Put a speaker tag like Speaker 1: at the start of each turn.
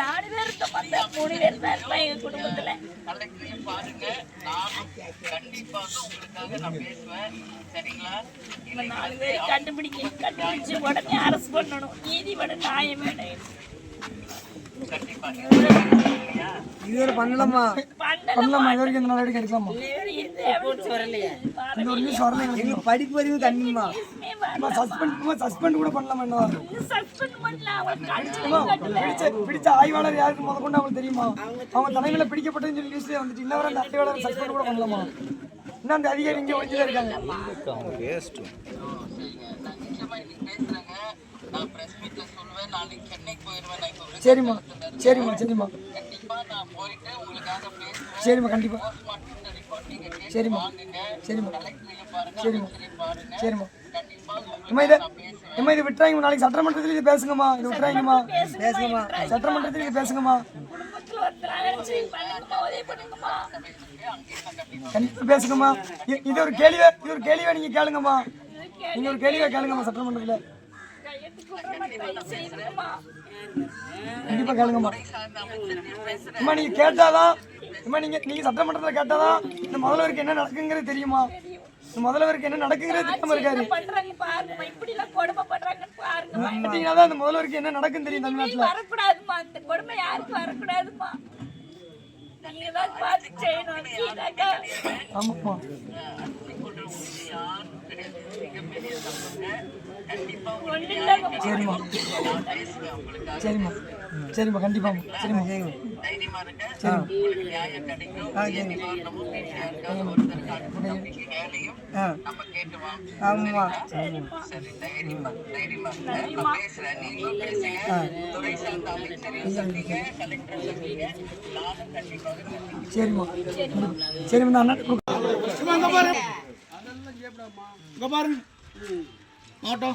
Speaker 1: 4 பேர் இருக்க பார்த்தா 3 பேர் தான் இருப்பாங்க எங்க குடும்பத்துல.
Speaker 2: கலெக்டரையும் பாருங்க, நானும் கண்டிப்பாக உங்களுக்காக நான் பேசுவேன். சரிங்களா?
Speaker 1: 4 பேரை கண்டுபிடிச்சு உடனே அரசு பண்ணணும். நீதி வேணும், நியாயம் வேணும்.
Speaker 2: கண்டிப்பா
Speaker 3: இதுவரை பண்ணலாமா பண்ணலாமா இது வரைக்கும் இந்த நாள் வரைக்கும் எடுக்கலாமா இந்த ஒரு நியூஸ் வரல எங்களுக்கு படிப்பு அறிவு கண்ணுமா சஸ்பெண்ட் கூட பண்ணலாமா என்ன பிடிச்ச ஆய்வாளர் யாருக்கு முத கொண்டு அவங்களுக்கு தெரியுமா? அவங்க தலைமையில பிடிக்கப்பட்டதுன்னு சொல்லி நியூஸ்லேயே வந்துட்டு இன்னவரை அந்த ஆய்வாளர் சஸ்பெண்ட் கூட பண்ணலாமா? இன்னும் அந்த அதிகாரி இங்கே ஒழிஞ்சுதான் இருக்காங்க.
Speaker 2: நான் பிரஸ் மீட்ல சொல்லுவேன். நாளைக்கு சென்னைக்கு போயிடுவேன். நான் இப்போ
Speaker 3: சரிம்மா சரிம்மா சரிம்மா
Speaker 2: கண்டிப்பா நான் போயிட்டு உங்களுக்காக பேசுவேன்.
Speaker 3: சரிம்மா கண்டிப்பா
Speaker 2: போஸ்ட்மார்ட்டம் ரிப்போர்ட் நீங்க கேட்டு
Speaker 3: சரிம்மா
Speaker 2: வாங்குங்க.
Speaker 3: சரிம்மா
Speaker 2: கலெக்டரையும் பாருங்க,
Speaker 3: சரிம்மா
Speaker 2: அமைச்சரையும் பாருங்க.
Speaker 3: சரிம்மா
Speaker 2: கண்டிப்பா
Speaker 3: அம்மா இதை விட்டுறாங்க. நாளைக்கு சட்டமன்றத்தில் இது பேசுங்கம்மா. இது விட்டுறாங்கம்மா பேசுங்கம்மா. சட்டமன்றத்தில் இது பேசுங்கம்மா. கண்டிப்பா பேசுங்கம்மா. இது ஒரு கேள்வியா நீங்க கேளுங்கம்மா. நீங்க ஒரு கேள்வியா கேளுங்கம்மா சட்டமன்றத்தில். கண்டிப்பா கேளுங்கம்மா. அம்மா நீங்க கேட்டாதான் அம்மா நீங்க சட்டமன்றத்தில் கேட்டாதான் இந்த முதல்வருக்கு என்ன நடக்குங்கிறது தெரியுமா? இந்த முதல்வருக்கு என்ன நடக்குங்கிறது தெரியாம இருக்காரு. பார்த்தீங்கன்னா இந்த முதல்வருக்கு என்ன நடக்குன்னு தெரியும் தமிழ்நாட்டில்.
Speaker 1: வரக்கூடாதுமா, இந்த கொடுமை யாருக்கும் வரக்கூடாதுமா. நீங்க தான் பார்த்து செய்யணும்.
Speaker 3: ஆமாம்மா சரிம்மா சரிம்மா சரிம்மா கண்டிப்பாம்மா சரிம்மா சரிம்மா ஆமாம்மா சரிம்மா சரிம்மா நான் அண்ணா பாருங்க ஆட்டோ